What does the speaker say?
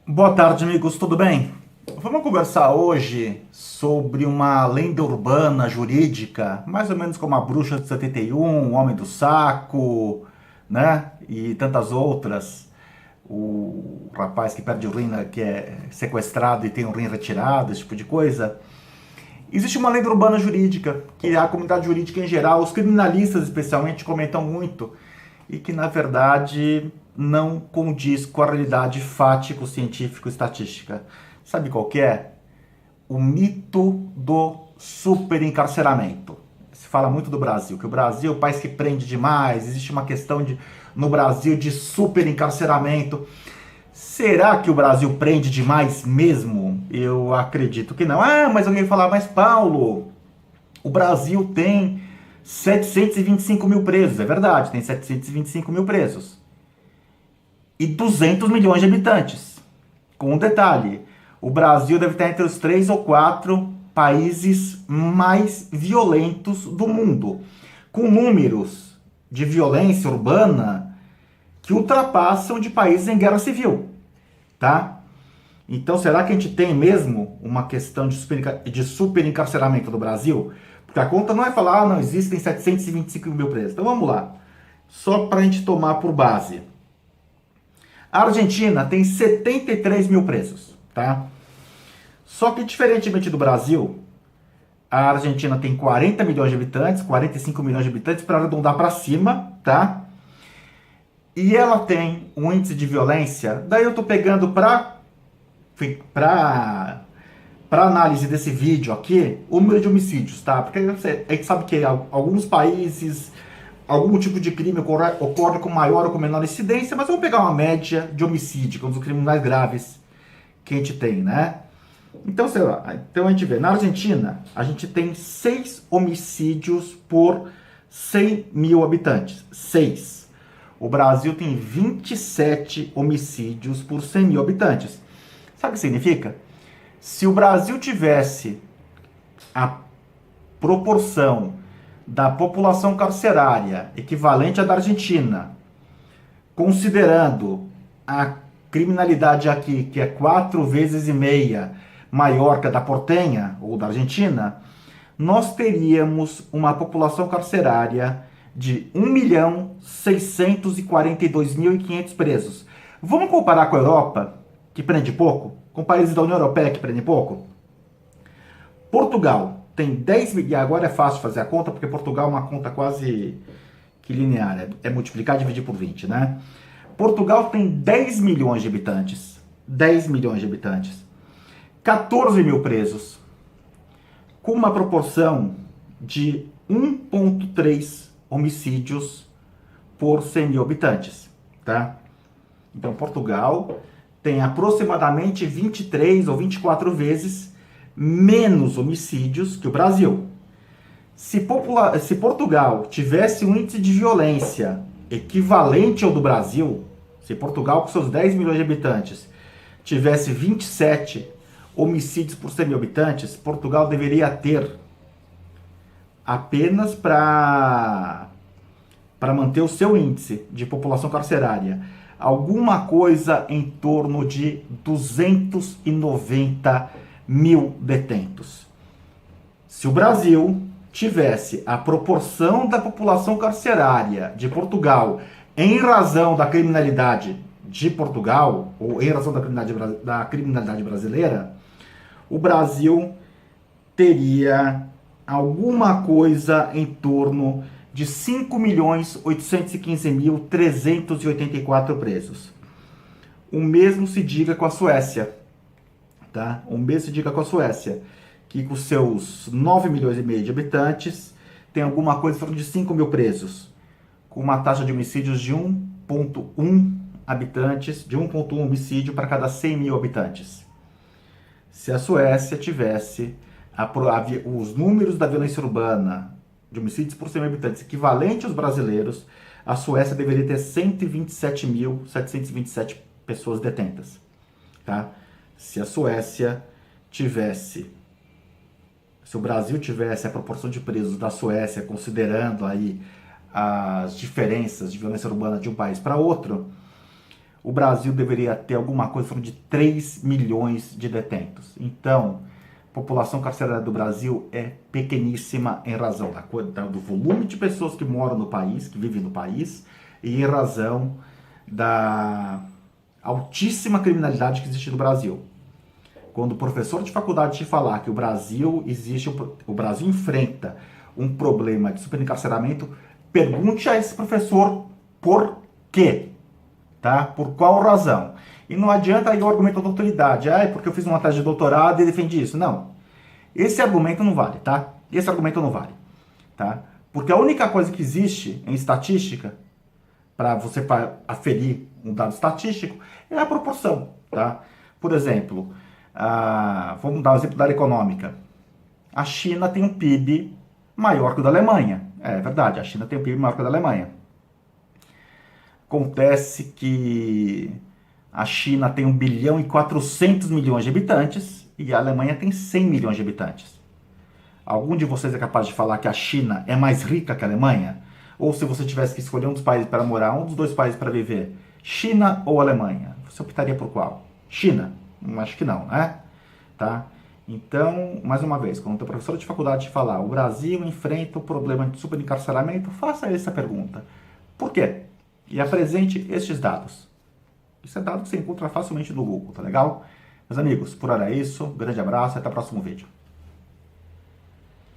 Boa tarde, amigos, tudo bem? Vamos conversar hoje sobre uma lenda urbana jurídica, mais ou menos como a Bruxa de 71, o Homem do Saco, né? E tantas outras. O rapaz que perde o rim, né, que é sequestrado e tem o rim retirado, esse tipo de coisa. Existe uma lenda urbana jurídica que a comunidade jurídica em geral, os criminalistas especialmente, comentam muito e que na verdade não condiz com a realidade fático-científico-estatística. Sabe qual que é? O mito do superencarceramento. Se fala muito do Brasil, que o Brasil é o país que prende demais, existe uma questão no Brasil de superencarceramento. Será que o Brasil prende demais mesmo? Eu acredito que não. Ah, mas alguém vai falar, mas Paulo, o Brasil tem 725 mil presos. É verdade, tem 725 mil presos. E 200 milhões de habitantes. Com um detalhe, o Brasil deve estar entre os 3 ou 4 países mais violentos do mundo. Com números de violência urbana que ultrapassam de países em guerra civil, tá? Então, será que a gente tem mesmo uma questão de super encarceramento do Brasil? Porque a conta não é falar, não, existem 725 mil presos. Então, vamos lá. Só para a gente tomar por base. A Argentina tem 73 mil presos, tá? Só que, diferentemente do Brasil, a Argentina tem 40 milhões de habitantes, 45 milhões de habitantes, para arredondar para cima, tá? E ela tem um índice de violência, daí eu tô pegando para análise desse vídeo aqui, o número de homicídios, tá? Porque a gente sabe que alguns países, algum tipo de crime ocorre com maior ou com menor incidência, mas vamos pegar uma média de homicídio, que é um dos crimes mais graves que a gente tem, né? Então, sei lá, então a gente vê, na Argentina, a gente tem 6 homicídios por 100 mil habitantes. 6. O Brasil tem 27 homicídios por 100 mil habitantes. Sabe o que significa? Se o Brasil tivesse a proporção da população carcerária equivalente à da Argentina, considerando a criminalidade aqui, que é 4,5 vezes maior que a da Portenha, ou da Argentina, nós teríamos uma população carcerária de 1.642.500 presos. Vamos comparar com a Europa, que prende pouco, com países da União Europeia que prendem pouco? Portugal tem 10 milhões, e agora é fácil fazer a conta, porque Portugal é uma conta quase que linear, é multiplicar e dividir por 20, né? Portugal tem 10 milhões de habitantes, 10 milhões de habitantes, 14 mil presos, com uma proporção de 1,3 homicídios por 100 mil habitantes, tá? Então, Portugal tem aproximadamente 23 ou 24 vezes menos homicídios que o Brasil. Se Portugal tivesse um índice de violência equivalente ao do Brasil, se Portugal, com seus 10 milhões de habitantes, tivesse 27 homicídios por 100 mil habitantes, Portugal deveria ter apenas para manter o seu índice de população carcerária alguma coisa em torno de 290 mil detentos. Se o Brasil tivesse a proporção da população carcerária de Portugal em razão da criminalidade de Portugal, ou em razão da criminalidade brasileira, o Brasil teria alguma coisa em torno de 5.815.384 presos. O mesmo se diga com a Suécia, tá? O mesmo se diga com a Suécia, que com seus 9 milhões e meio de habitantes tem alguma coisa em torno de 5 mil presos, com uma taxa de homicídios de 1,1 habitantes, de 1,1 homicídio para cada 100 mil habitantes. Se a Suécia tivesse os números da violência urbana de homicídios por 100 mil habitantes equivalente aos brasileiros, a Suécia deveria ter 127.727 pessoas detentas, tá? Se o Brasil tivesse a proporção de presos da Suécia, considerando aí as diferenças de violência urbana de um país para outro, o Brasil deveria ter alguma coisa de 3 milhões de detentos. Então, a população carcerária do Brasil é pequeníssima em razão do volume de pessoas que moram no país, que vivem no país, e em razão da altíssima criminalidade que existe no Brasil. Quando o professor de faculdade te falar que o Brasil enfrenta um problema de superencarceramento, pergunte a esse professor por quê, tá? Por qual razão? E não adianta aí o argumento da autoridade, porque eu fiz uma tese de doutorado e defendi isso. Não. Esse argumento não vale, tá? Esse argumento não vale, tá? Porque a única coisa que existe em estatística, para você aferir um dado estatístico, é a proporção, tá? Por exemplo, vamos dar um exemplo da área econômica. A China tem um PIB maior que o da Alemanha. É verdade, a China tem um PIB maior que o da Alemanha. Acontece que a China tem 1 bilhão e 400 milhões de habitantes e a Alemanha tem 100 milhões de habitantes. Algum de vocês é capaz de falar que a China é mais rica que a Alemanha? Ou se você tivesse que escolher um dos países para morar, um dos dois países para viver, China ou Alemanha? Você optaria por qual? China? Acho que não, né? Tá? Então, mais uma vez, quando o teu professor de faculdade te falar o Brasil enfrenta o problema de superencarceramento, faça essa pergunta. Por quê? E apresente estes dados. Isso é dado que você encontra facilmente no Google, tá legal? Meus amigos, por hora é isso. Um grande abraço e até o próximo vídeo.